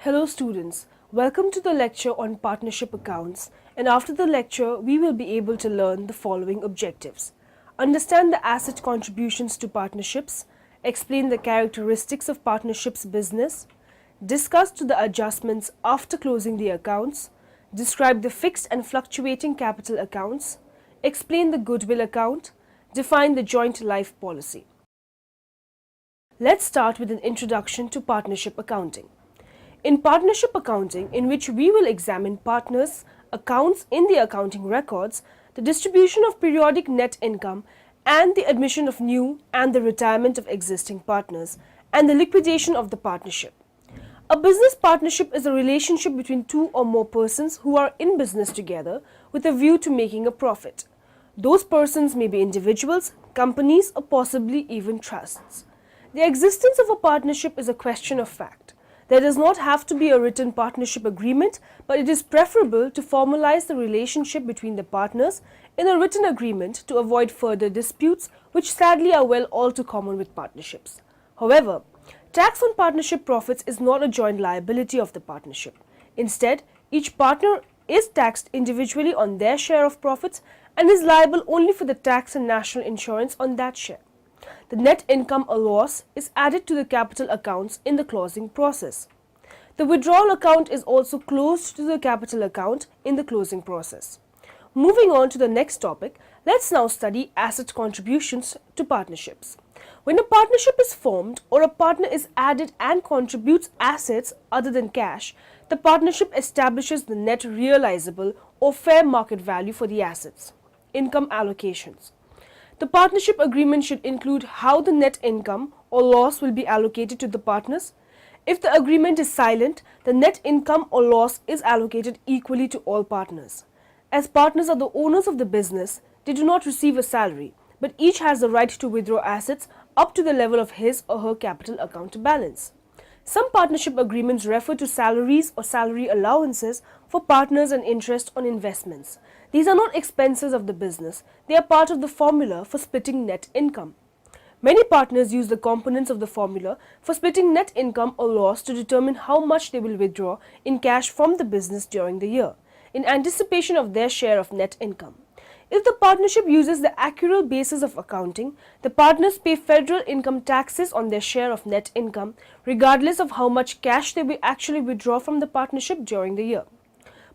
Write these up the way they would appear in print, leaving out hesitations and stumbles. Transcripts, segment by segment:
Hello students, welcome to the lecture on partnership accounts, and after the lecture we will be able to learn the following objectives. Understand the asset contributions to partnerships, explain the characteristics of partnerships business, discuss the adjustments after closing the accounts, describe the fixed and fluctuating capital accounts, explain the goodwill account, define the joint life policy. Let's start with an introduction to partnership accounting. In partnership accounting, in which we will examine partners' accounts in the accounting records, the distribution of periodic net income and the admission of new and the retirement of existing partners and the liquidation of the partnership. A business partnership is a relationship between two or more persons who are in business together with a view to making a profit. Those persons may be individuals, companies, or possibly even trusts. The existence of a partnership is a question of fact. There does not have to be a written partnership agreement, but it is preferable to formalize the relationship between the partners in a written agreement to avoid further disputes, which sadly are all too common with partnerships. However, tax on partnership profits is not a joint liability of the partnership. Instead, each partner is taxed individually on their share of profits and is liable only for the tax and national insurance on that share. The net income or loss is added to the capital accounts in the closing process. The withdrawal account is also closed to the capital account in the closing process. Moving on to the next topic, let's now study asset contributions to partnerships. When a partnership is formed or a partner is added and contributes assets other than cash, the partnership establishes the net realizable or fair market value for the assets. Income allocations. The partnership agreement should include how the net income or loss will be allocated to the partners. If the agreement is silent, the net income or loss is allocated equally to all partners. As partners are the owners of the business, they do not receive a salary, but each has the right to withdraw assets up to the level of his or her capital account balance. Some partnership agreements refer to salaries or salary allowances for partners and interest on investments. These are not expenses of the business, they are part of the formula for splitting net income. Many partners use the components of the formula for splitting net income or loss to determine how much they will withdraw in cash from the business during the year, in anticipation of their share of net income. If the partnership uses the accrual basis of accounting, the partners pay federal income taxes on their share of net income, regardless of how much cash they will actually withdraw from the partnership during the year.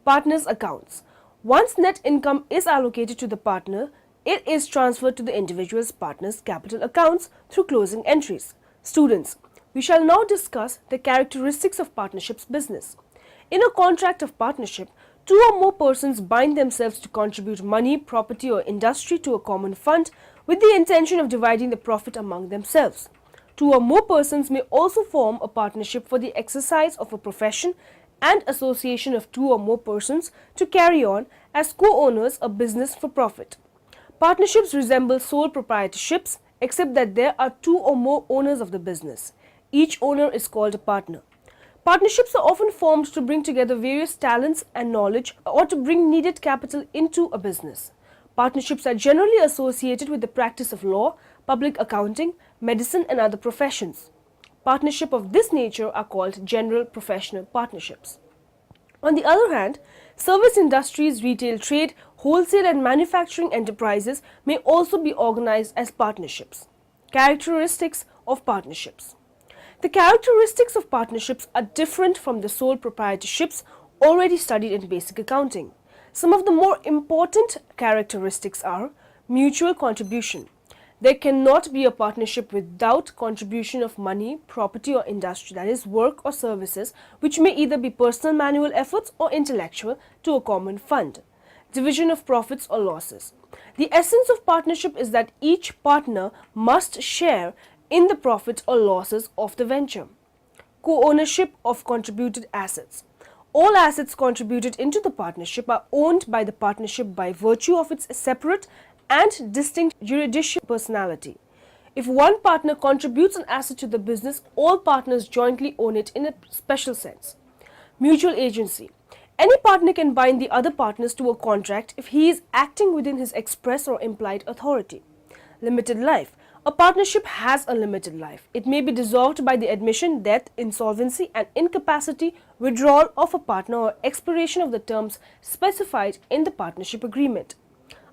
Partners' accounts. Once net income is allocated to the partner, it is transferred to the individual's partner's capital accounts through closing entries. Students, we shall now discuss the characteristics of partnerships business. In a contract of partnership, two or more persons bind themselves to contribute money, property, or industry to a common fund with the intention of dividing the profit among themselves. Two or more persons may also form a partnership for the exercise of a profession and association of two or more persons to carry on as co-owners a business for profit. Partnerships resemble sole proprietorships except that there are two or more owners of the business. Each owner is called a partner. Partnerships are often formed to bring together various talents and knowledge or to bring needed capital into a business. Partnerships are generally associated with the practice of law, public accounting, medicine, and other professions. Partnerships of this nature are called general professional partnerships. On the other hand, service industries, retail trade, wholesale and manufacturing enterprises may also be organized as partnerships. Characteristics of partnerships. The characteristics of partnerships are different from the sole proprietorships already studied in basic accounting. Some of the more important characteristics are mutual contribution. There cannot be a partnership without contribution of money, property or industry, that is work or services, which may either be personal manual efforts or intellectual, to a common fund. Division of profits or losses. The essence of partnership is that each partner must share in the profits or losses of the venture. Co-ownership of contributed assets. All assets contributed into the partnership are owned by the partnership by virtue of its separate and distinct juridical personality. If one partner contributes an asset to the business, all partners jointly own it in a special sense. Mutual agency. Any partner can bind the other partners to a contract if he is acting within his express or implied authority. Limited life. A partnership has a limited life. It may be dissolved by the admission, death, insolvency, and incapacity withdrawal of a partner or expiration of the terms specified in the partnership agreement.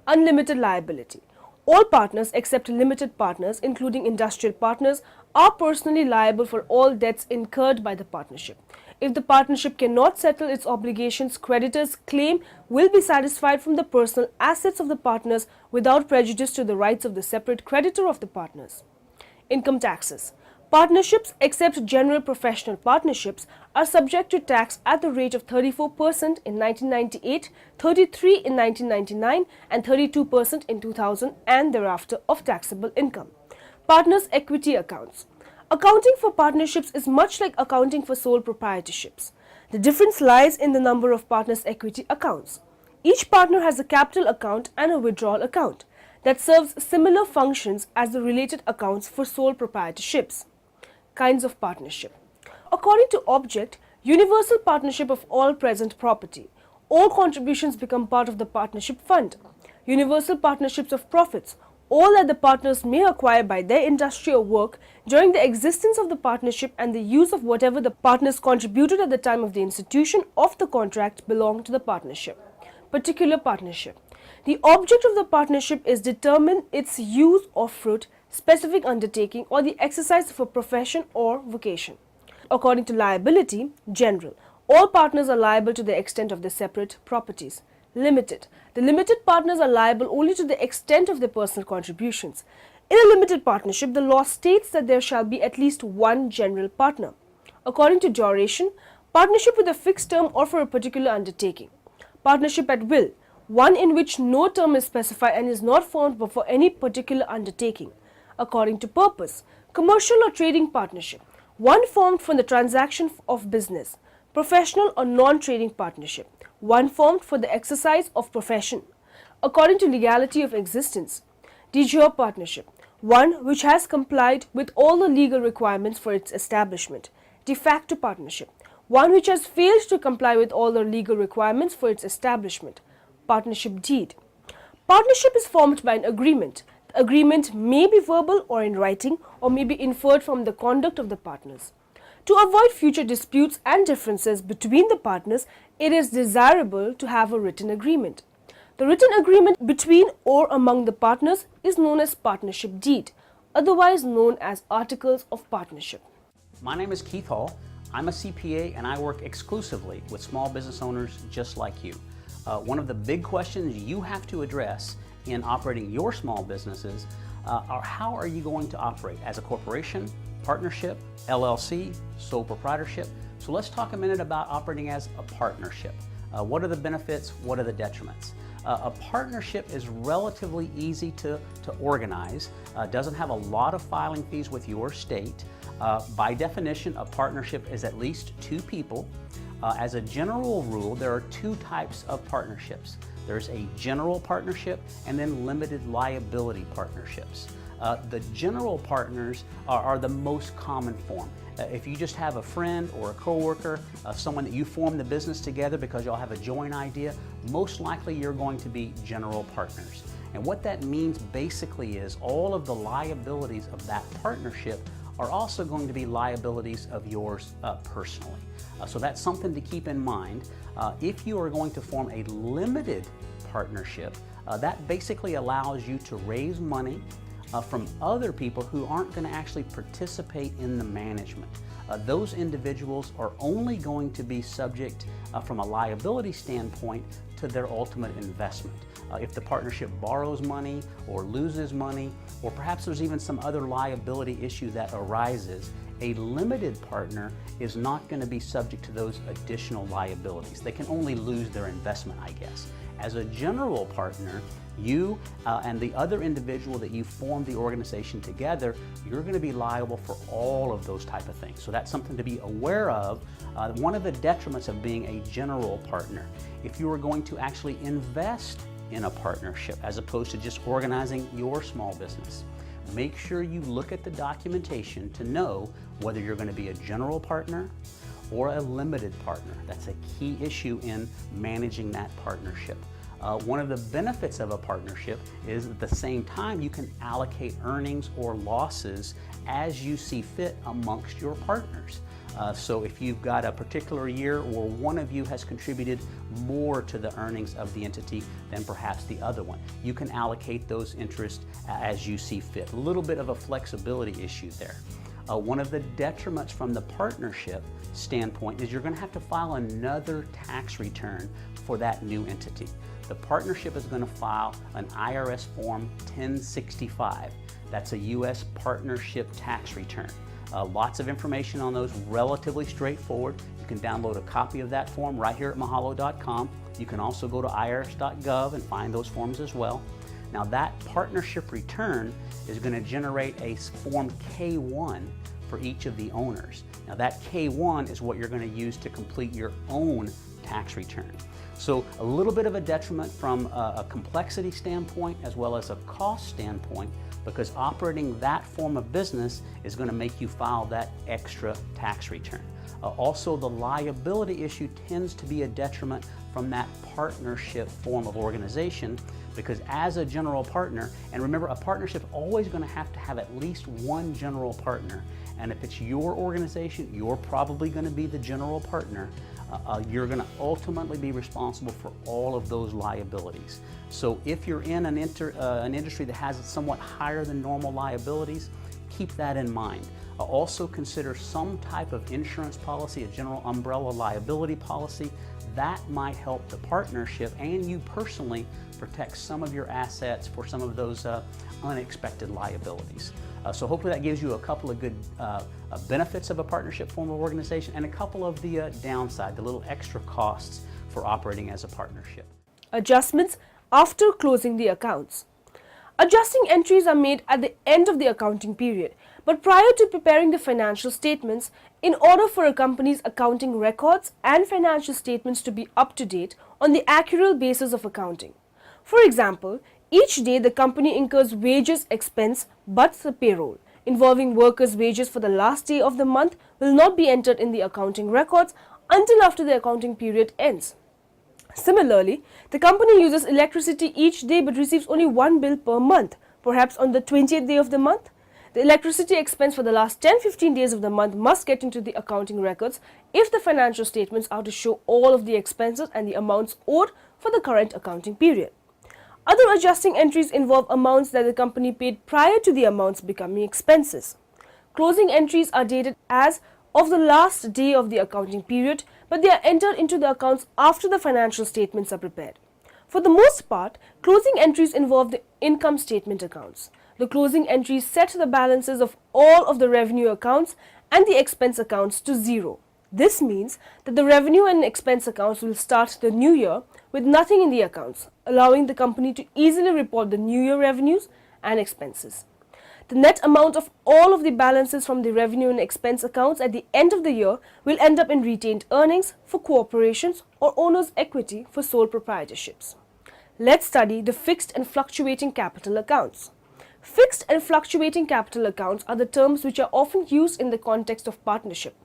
Unlimited liability. All partners except limited partners, including industrial partners, are personally liable for all debts incurred by the partnership. If the partnership cannot settle its obligations, creditors' claim will be satisfied from the personal assets of the partners without prejudice to the rights of the separate creditor of the partners. Income taxes. Partnerships, except general professional partnerships, are subject to tax at the rate of 34% in 1998, 33% in 1999, and 32% in 2000 and thereafter of taxable income. Partners' equity accounts. Accounting for partnerships is much like accounting for sole proprietorships. The difference lies in the number of partners' equity accounts. Each partner has a capital account and a withdrawal account that serves similar functions as the related accounts for sole proprietorships. Kinds of partnership. According to object, universal partnership of all present property. All contributions become part of the partnership fund. Universal partnerships of profits. All that the partners may acquire by their industry or work during the existence of the partnership and the use of whatever the partners contributed at the time of the institution of the contract belong to the partnership. Particular partnership. The object of the partnership is determine its use or fruit, specific undertaking, or the exercise of a profession or vocation. According to liability, general. All partners are liable to the extent of their separate properties. Limited. The limited partners are liable only to the extent of their personal contributions. In a limited partnership, the law states that there shall be at least one general partner. According to duration, partnership with a fixed term or for a particular undertaking. Partnership at will. One in which no term is specified and is not formed but for any particular undertaking. According to purpose, commercial or trading partnership, one formed for the transaction of business. Professional or non-trading partnership, one formed for the exercise of profession. According to legality of existence, de jure partnership, one which has complied with all the legal requirements for its establishment. De facto partnership, one which has failed to comply with all the legal requirements for its establishment. Partnership deed. Partnership is formed by an agreement. The agreement may be verbal or in writing or may be inferred from the conduct of the partners. To avoid future disputes and differences between the partners, it is desirable to have a written agreement. The written agreement between or among the partners is known as partnership deed, otherwise known as articles of partnership. My name is Keith Hall. I'm a CPA and I work exclusively with small business owners just like you. One of the big questions you have to address in operating your small businesses are how are you going to operate as a corporation, partnership, LLC, sole proprietorship. So let's talk a minute about operating as a partnership. What are the benefits? What are the detriments? A partnership is relatively easy to organize, doesn't have a lot of filing fees with your state. By definition, a partnership is at least two people. As a general rule, there are two types of partnerships. There's a general partnership and then limited liability partnerships. The general partners are the most common form. If you just have a friend or a coworker, someone that you form the business together because y'all have a joint idea, most likely you're going to be general partners. And what that means basically is all of the liabilities of that partnership are also going to be liabilities of yours personally. So that's something to keep in mind. If you are going to form a limited partnership, that basically allows you to raise money from other people who aren't going to actually participate in the management. Those individuals are only going to be subject from a liability standpoint to their ultimate investment. If the partnership borrows money or loses money, or perhaps there's even some other liability issue that arises, a limited partner is not going to be subject to those additional liabilities. They can only lose their investment, I guess. As a general partner, you and the other individual that you formed the organization together, you're going to be liable for all of those type of things. So that's something to be aware of. One of the detriments of being a general partner, if you are going to actually invest in a partnership as opposed to just organizing your small business, make sure you look at the documentation to know whether you're going to be a general partner or a limited partner. That's a key issue in managing that partnership. One of the benefits of a partnership is at the same time you can allocate earnings or losses as you see fit amongst your partners. So if you've got a particular year or one of you has contributed more to the earnings of the entity than perhaps the other one, you can allocate those interests as you see fit. A little bit of a flexibility issue there. One of the detriments from the partnership standpoint is you're going to have to file another tax return for that new entity. The partnership is going to file an IRS Form 1065. That's a U.S. partnership tax return. Lots of information on those, relatively straightforward. You can download a copy of that form right here at mahalo.com. You can also go to irs.gov and find those forms as well. Now that partnership return is going to generate a Form K1 for each of the owners. Now that K1 is what you're going to use to complete your own tax return. So a little bit of a detriment from a complexity standpoint as well as a cost standpoint, because operating that form of business is going to make you file that extra tax return. Also, the liability issue tends to be a detriment from that partnership form of organization, because as a general partner, and remember, a partnership is always going to have at least one general partner, and if it's your organization, you're probably going to be the general partner. You're going to ultimately be responsible for all of those liabilities. So if you're in an industry that has somewhat higher than normal liabilities, keep that in mind. Also consider some type of insurance policy, a general umbrella liability policy. That might help the partnership and you personally protect some of your assets for some of those unexpected liabilities. So hopefully that gives you a couple of good benefits of a partnership form of organization and a couple of the downside, the little extra costs for operating as a partnership. Adjustments after closing the accounts. Adjusting entries are made at the end of the accounting period, but prior to preparing the financial statements, in order for a company's accounting records and financial statements to be up to date on the accurate basis of accounting. For example, each day the company incurs wages expense but the payroll involving workers' wages for the last day of the month will not be entered in the accounting records until after the accounting period ends. Similarly, the company uses electricity each day but receives only one bill per month, perhaps on the 20th day of the month. The electricity expense for the last 10-15 days of the month must get into the accounting records if the financial statements are to show all of the expenses and the amounts owed for the current accounting period. Other adjusting entries involve amounts that the company paid prior to the amounts becoming expenses. Closing entries are dated as of the last day of the accounting period, but they are entered into the accounts after the financial statements are prepared. For the most part, closing entries involve the income statement accounts. The closing entries set the balances of all of the revenue accounts and the expense accounts to zero. This means that the revenue and expense accounts will start the new year with nothing in the accounts, allowing the company to easily report the new year revenues and expenses. The net amount of all of the balances from the revenue and expense accounts at the end of the year will end up in retained earnings for corporations or owners' equity for sole proprietorships. Let's study the fixed and fluctuating capital accounts. Fixed and fluctuating capital accounts are the terms which are often used in the context of partnership.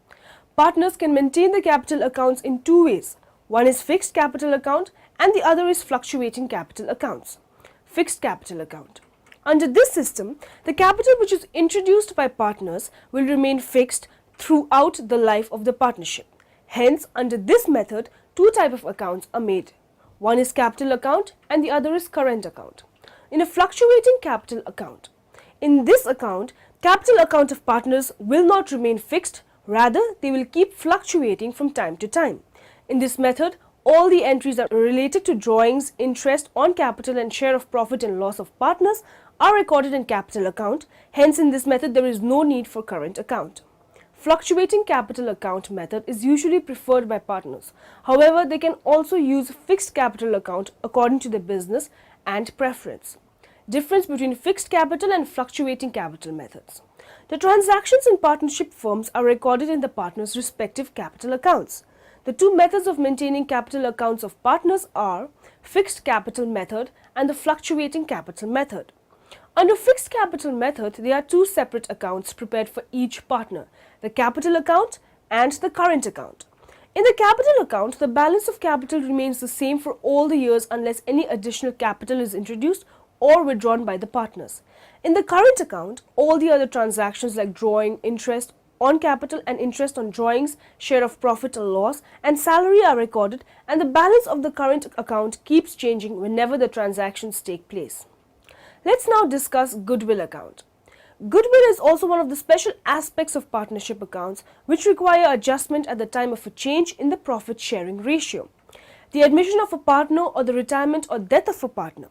Partners can maintain the capital accounts in two ways. One is fixed capital account and the other is fluctuating capital accounts. Fixed capital account. Under this system, the capital which is introduced by partners will remain fixed throughout the life of the partnership. Hence, under this method, two types of accounts are made. One is capital account and the other is current account. In a fluctuating capital account, in this account, capital account of partners will not remain fixed, rather they will keep fluctuating from time to time. In this method, all the entries that are related to drawings, interest on capital and share of profit and loss of partners are recorded in capital account. Hence, in this method, there is no need for current account. Fluctuating capital account method is usually preferred by partners. However, they can also use fixed capital account according to their business and preference. Difference between fixed capital and fluctuating capital methods. The transactions in partnership firms are recorded in the partners' respective capital accounts. The two methods of maintaining capital accounts of partners are fixed capital method and the fluctuating capital method. Under fixed capital method, there are two separate accounts prepared for each partner, the capital account and the current account. In the capital account, the balance of capital remains the same for all the years unless any additional capital is introduced or withdrawn by the partners. In the current account, all the other transactions like drawing, interest, on capital and interest on drawings, share of profit or loss, and salary are recorded, and the balance of the current account keeps changing whenever the transactions take place. Let's now discuss goodwill account. Goodwill is also one of the special aspects of partnership accounts which require adjustment at the time of a change in the profit sharing ratio, the admission of a partner, or the retirement or death of a partner.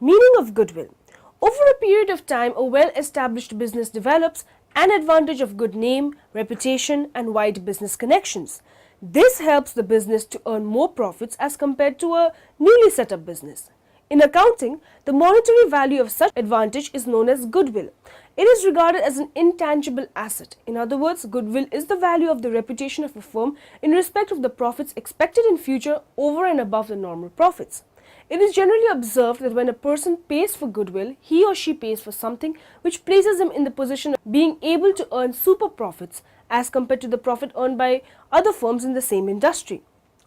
Meaning of goodwill. Over a period of time, a well-established business develops an advantage of good name, reputation, and wide business connections. This helps the business to earn more profits as compared to a newly set up business. In accounting, the monetary value of such advantage is known as goodwill. It is regarded as an intangible asset. In other words, goodwill is the value of the reputation of a firm in respect of the profits expected in future over and above the normal profits. It is generally observed that when a person pays for goodwill, he or she pays for something which places him in the position of being able to earn super profits as compared to the profit earned by other firms in the same industry.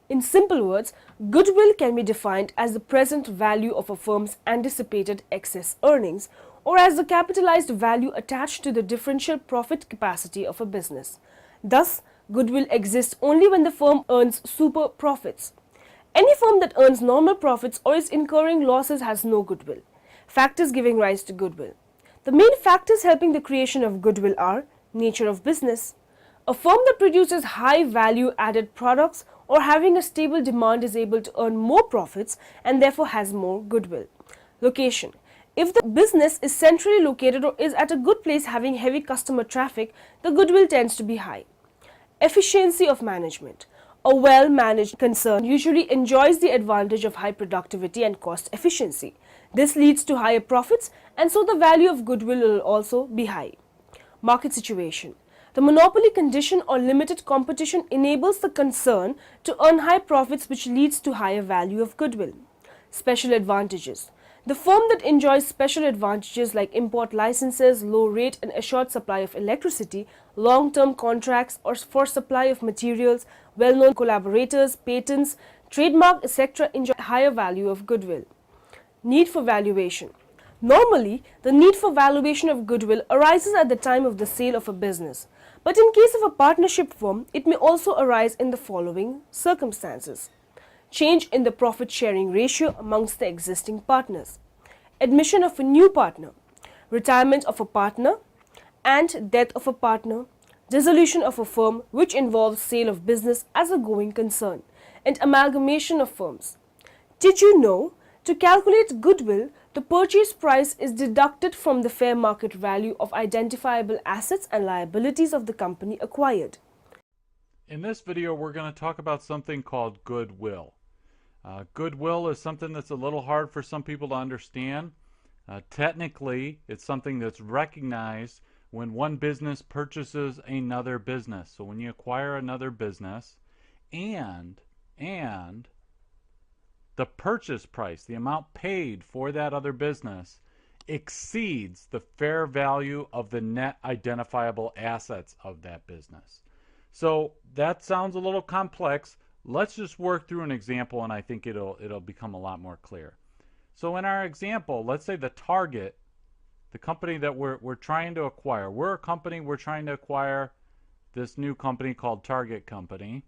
In simple words, goodwill can be defined as the present value of a firm's anticipated excess earnings, or as the capitalized value attached to the differential profit capacity of a business. Thus, goodwill exists only when the firm earns super profits. Any firm that earns normal profits or is incurring losses has no goodwill. Factors giving rise to goodwill. The main factors helping the creation of goodwill are nature of business. A firm that produces high value added products or having a stable demand is able to earn more profits and therefore has more goodwill. Location. If the business is centrally located or is at a good place having heavy customer traffic, the goodwill tends to be high. Efficiency of management. A well-managed concern usually enjoys the advantage of high productivity and cost efficiency. This leads to higher profits, and so the value of goodwill will also be high. Market situation. The monopoly condition or limited competition enables the concern to earn high profits, which leads to higher value of goodwill. Special advantages. The firm that enjoys special advantages like import licenses, low rate and assured supply of electricity, long-term contracts or for supply of materials, well-known collaborators, patents, trademark, etc. enjoy higher value of goodwill. Need for valuation. Normally, the need for valuation of goodwill arises at the time of the sale of a business. But in case of a partnership firm, it may also arise in the following circumstances. Change in the profit sharing ratio amongst the existing partners, admission of a new partner, retirement of a partner and death of a partner, dissolution of a firm which involves sale of business as a going concern, and amalgamation of firms. Did you know? To calculate goodwill, the purchase price is deducted from the fair market value of identifiable assets and liabilities of the company acquired. In this video, we're going to talk about something called goodwill. Goodwill is something that's a little hard for some people to understand. Technically, it's something that's recognized when one business purchases another business. So when you acquire another business and the purchase price, the amount paid for that other business, exceeds the fair value of the net identifiable assets of that business. So that sounds a little complex. Let's just work through an example and I think it'll become a lot more clear. So in our example, let's say the target, the company that we're trying to acquire. We're a company, we're trying to acquire this new company called Target Company.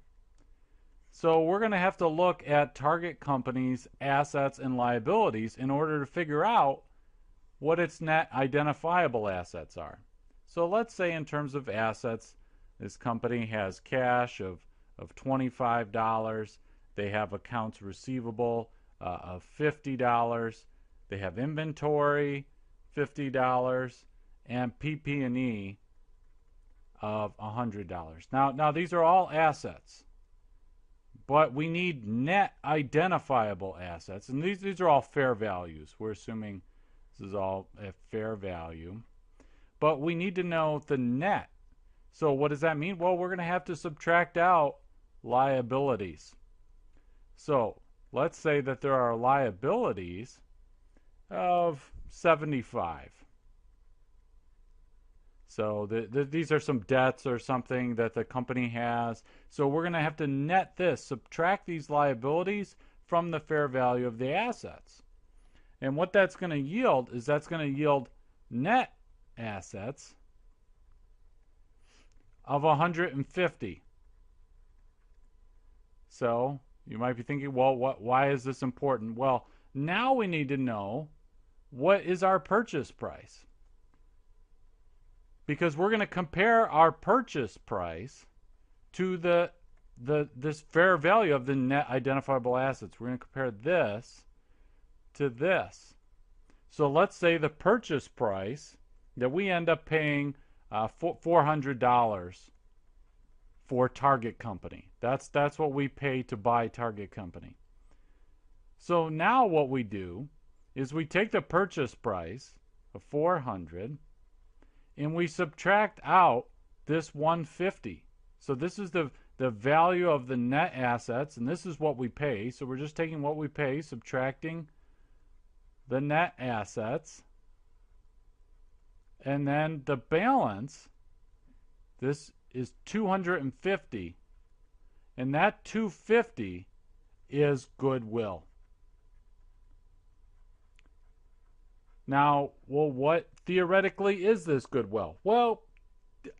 So we're going to have to look at Target Company's assets and liabilities in order to figure out what its net identifiable assets are. So let's say in terms of assets, this company has cash of $25. They have accounts receivable of $50. They have inventory, $50, and PP&E of $100. Now these are all assets, but we need net identifiable assets, and these are all fair values. We're assuming this is all at fair value, but we need to know the net. So what does that mean? Well, we're going to have to subtract out liabilities. So let's say that there are liabilities of 75. So these are some debts or something that the company has. So we're going to have to net this, subtract these liabilities from the fair value of the assets. And what that's going to yield is that's going to yield net assets of 150. So you might be thinking, well, why is this important? Well, now we need to know what is our purchase price. Because we're going to compare our purchase price to this fair value of the net identifiable assets. We're going to compare this to this. So let's say the purchase price that we end up paying $400 for Target Company. That's what we pay to buy Target Company. So now what we do is we take the purchase price of $400 and we subtract out this 150. So this is the value of the net assets, and this is what we pay. So we're just taking what we pay, subtracting the net assets, and then the balance, this is 250, and that 250 is goodwill. Now, well, what theoretically is this goodwill? Well,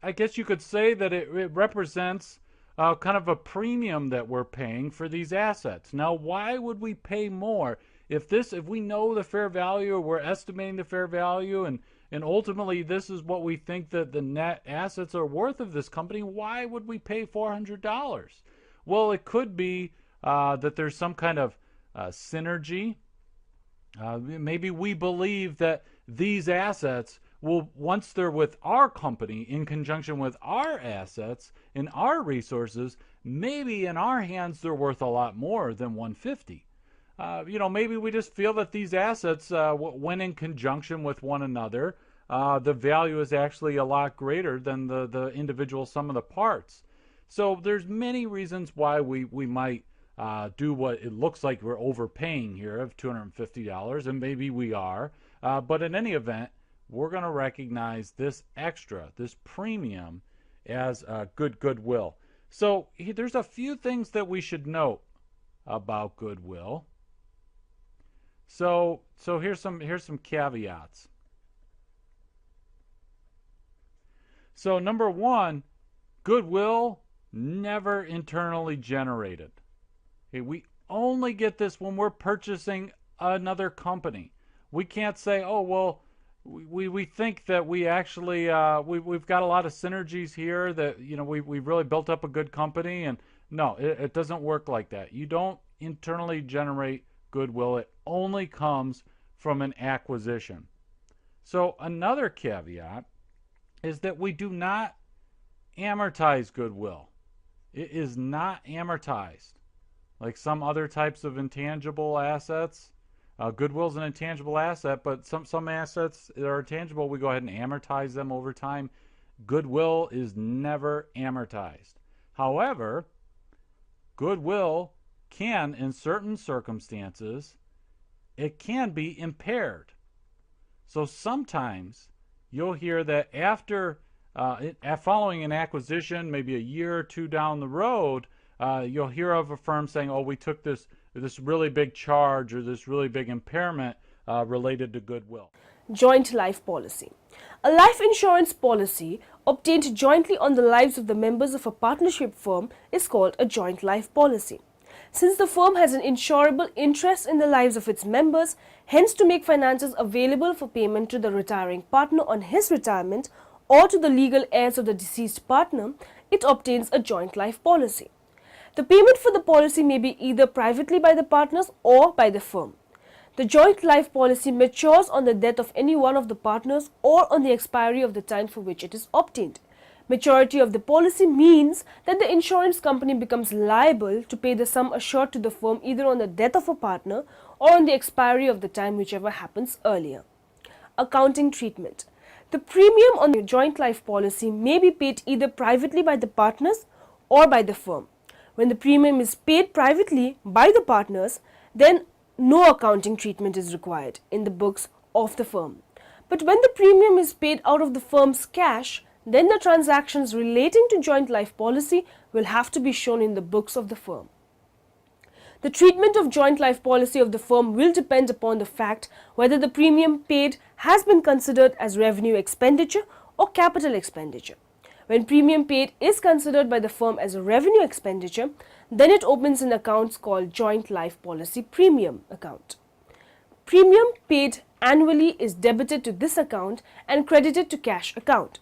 I guess you could say that it represents kind of a premium that we're paying for these assets. Now, why would we pay more if we know the fair value, or we're estimating the fair value, and ultimately this is what we think that the net assets are worth of this company? Why would we pay $400? Well, it could be that there's some kind of synergy. Maybe we believe that these assets will, once they're with our company in conjunction with our assets and our resources, maybe in our hands they're worth a lot more than 150. Maybe we just feel that these assets, when in conjunction with one another, the value is actually a lot greater than the individual sum of the parts. So there's many reasons why we might do what it looks like we're overpaying here of $250, and maybe we are. But in any event, we're going to recognize this extra, this premium, as goodwill. So there's a few things that we should note about goodwill. So here's some caveats. So number one, goodwill never internally generated. Okay, we only get this when we're purchasing another company. We can't say, oh, well, we think that we actually, we've got a lot of synergies here, that, we've really built up a good company. And no, it doesn't work like that. You don't internally generate goodwill. It only comes from an acquisition. So another caveat is that we do not amortize goodwill. It is not amortized like some other types of intangible assets. Goodwill is an intangible asset, but some assets that are tangible, we go ahead and amortize them over time. Goodwill is never amortized. However, goodwill can, in certain circumstances, it can be impaired. So sometimes you'll hear that after following an acquisition, maybe a year or two down the road, you'll hear of a firm saying, oh, we took this really big charge or this really big impairment related to goodwill. Joint life policy. A life insurance policy obtained jointly on the lives of the members of a partnership firm is called a joint life policy. Since the firm has an insurable interest in the lives of its members, hence to make finances available for payment to the retiring partner on his retirement or to the legal heirs of the deceased partner, it obtains a joint life policy. The payment for the policy may be either privately by the partners or by the firm. The joint life policy matures on the death of any one of the partners or on the expiry of the time for which it is obtained. Maturity of the policy means that the insurance company becomes liable to pay the sum assured to the firm either on the death of a partner or on the expiry of the time, whichever happens earlier. Accounting treatment. The premium on the joint life policy may be paid either privately by the partners or by the firm. When the premium is paid privately by the partners, then no accounting treatment is required in the books of the firm. But when the premium is paid out of the firm's cash, then the transactions relating to joint life policy will have to be shown in the books of the firm. The treatment of joint life policy of the firm will depend upon the fact whether the premium paid has been considered as revenue expenditure or capital expenditure. When premium paid is considered by the firm as a revenue expenditure, then it opens an account called Joint Life Policy Premium account. Premium paid annually is debited to this account and credited to cash account.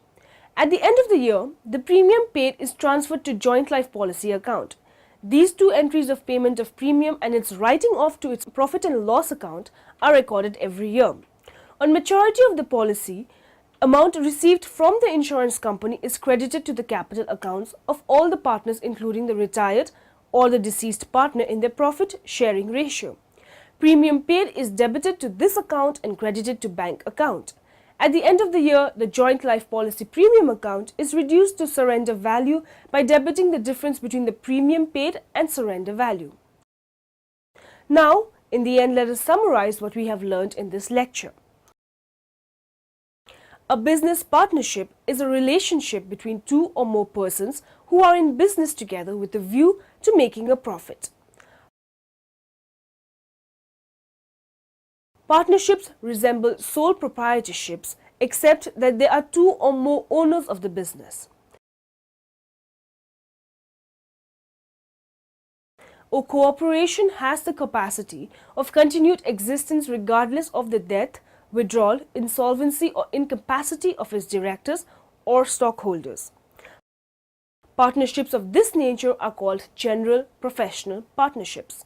At the end of the year, the premium paid is transferred to Joint Life Policy account. These two entries of payment of premium and its writing off to its profit and loss account are recorded every year. On maturity of the policy, amount received from the insurance company is credited to the capital accounts of all the partners, including the retired or the deceased partner, in their profit sharing ratio. Premium paid is debited to this account and credited to bank account. At the end of the year, the Joint Life Policy Premium account is reduced to surrender value by debiting the difference between the premium paid and surrender value. Now, in the end, let us summarize what we have learned in this lecture. A business partnership is a relationship between two or more persons who are in business together with a view to making a profit. Partnerships resemble sole proprietorships except that there are two or more owners of the business. A corporation has the capacity of continued existence regardless of the death, withdrawal, insolvency or incapacity of its directors or stockholders. Partnerships of this nature are called general professional partnerships.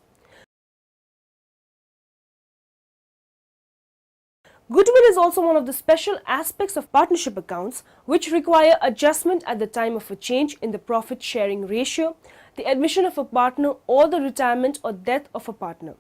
Goodwill is also one of the special aspects of partnership accounts which require adjustment at the time of a change in the profit sharing ratio, the admission of a partner or the retirement or death of a partner.